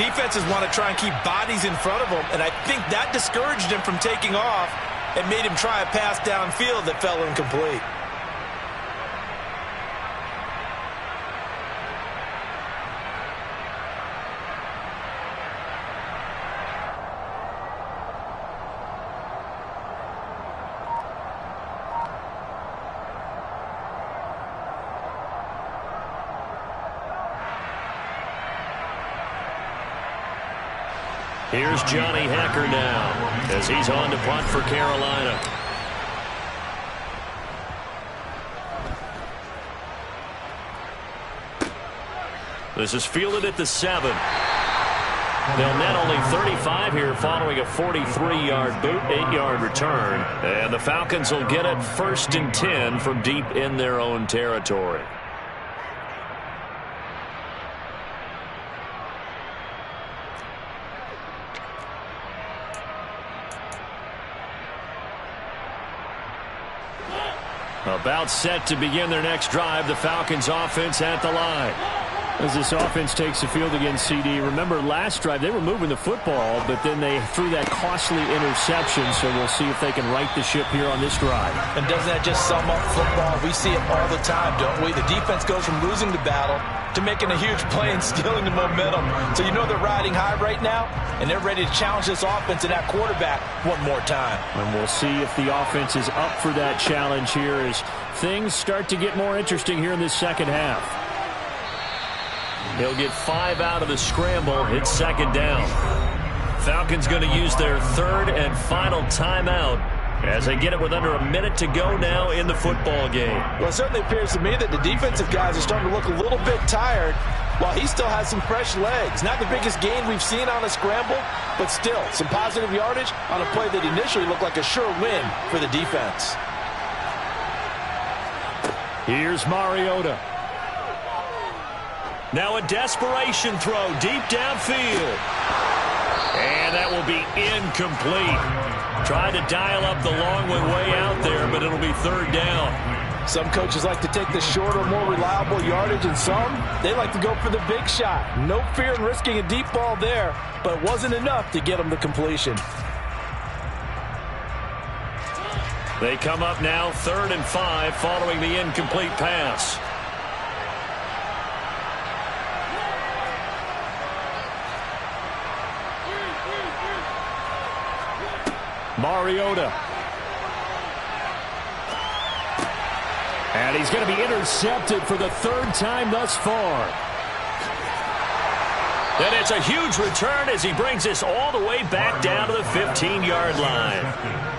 defenses want to try and keep bodies in front of them. And I think that discouraged him from taking off and made him try a pass downfield that fell incomplete. Here's Johnny Hacker now as he's on to punt for Carolina. This is fielded at the 7. They'll net only 35 here following a 43-yard boot, 8-yard return. And the Falcons will get it 1st and 10 from deep in their own territory. About set to begin their next drive. The Falcons offense at the line. As this offense takes the field against CD, remember last drive they were moving the football, but then they threw that costly interception, so we'll see if they can right the ship here on this drive. And doesn't that just sum up football? We see it all the time, don't we? The defense goes from losing the battle to making a huge play and stealing the momentum. So you know they're riding high right now, and they're ready to challenge this offense and that quarterback one more time. And we'll see if the offense is up for that challenge here as things start to get more interesting here in this second half. He'll get 5 out of the scramble. It's 2nd down. Falcons going to use their 3rd and final timeout as they get it with under a minute to go now in the football game. Well, it certainly appears to me that the defensive guys are starting to look a little bit tired while he still has some fresh legs. Not the biggest gain we've seen on a scramble, but still some positive yardage on a play that initially looked like a sure win for the defense. Here's Mariota. Now a desperation throw deep downfield. And that will be incomplete. Tried to dial up the long way out there, but it'll be 3rd down. Some coaches like to take the shorter, more reliable yardage, and some, they like to go for the big shot. No fear in risking a deep ball there, but it wasn't enough to get them the completion. They come up now 3rd and 5 following the incomplete pass. Mariota. And he's going to be intercepted for the third time thus far. And it's a huge return as he brings us all the way back down to the 15-yard line.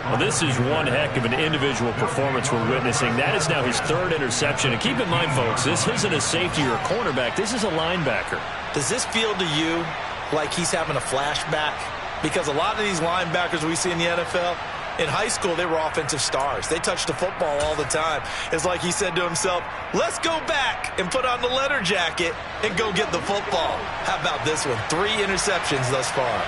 Well, this is one heck of an individual performance we're witnessing. That is now his third interception. And keep in mind, folks, this isn't a safety or a cornerback. This is a linebacker. Does this feel to you like he's having a flashback? Because a lot of these linebackers we see in the NFL, in high school, they were offensive stars. They touched the football all the time. It's like he said to himself, let's go back and put on the leather jacket and go get the football. How about this one? 3 interceptions thus far.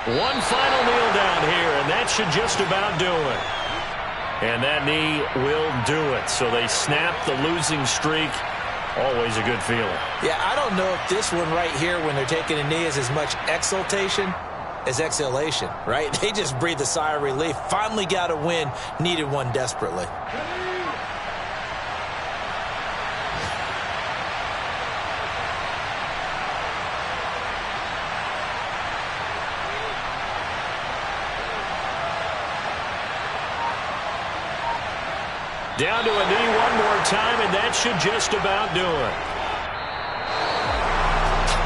One final kneel down here, and that should just about do it. And that knee will do it. So they snap the losing streak. Always a good feeling. Yeah, I don't know if this one right here, when they're taking a knee, is as much exultation as exhalation, right? They just breathe a sigh of relief. Finally got a win. Needed one desperately. Down to a knee one more time, and that should just about do it.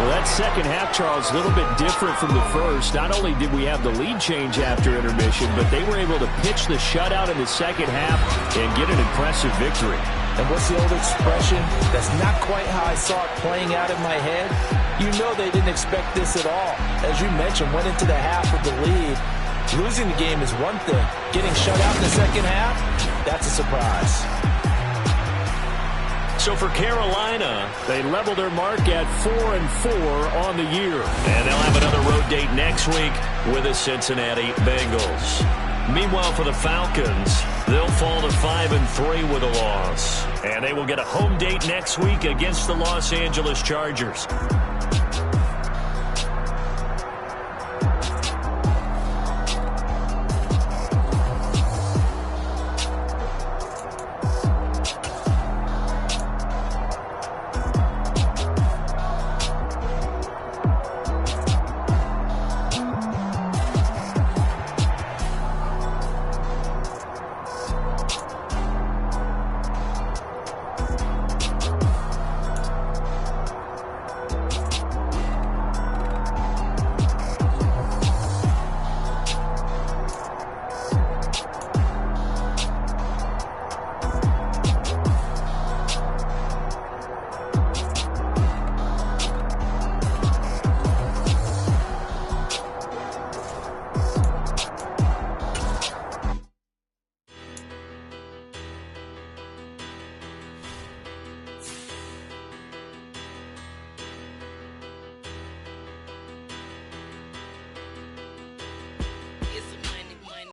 Well, that second half, Charles, a little bit different from the first. Not only did we have the lead change after intermission, but they were able to pitch the shutout in the second half and get an impressive victory. And what's the old expression? That's not quite how I saw it playing out in my head. You know they didn't expect this at all. As you mentioned, went into the half with the lead. Losing the game is one thing. Getting shut out in the second half, that's a surprise. So for Carolina, they level their mark at 4-4 on the year. And they'll have another road date next week with the Cincinnati Bengals. Meanwhile, for the Falcons, they'll fall to 5-3 with a loss. And they will get a home date next week against the Los Angeles Chargers.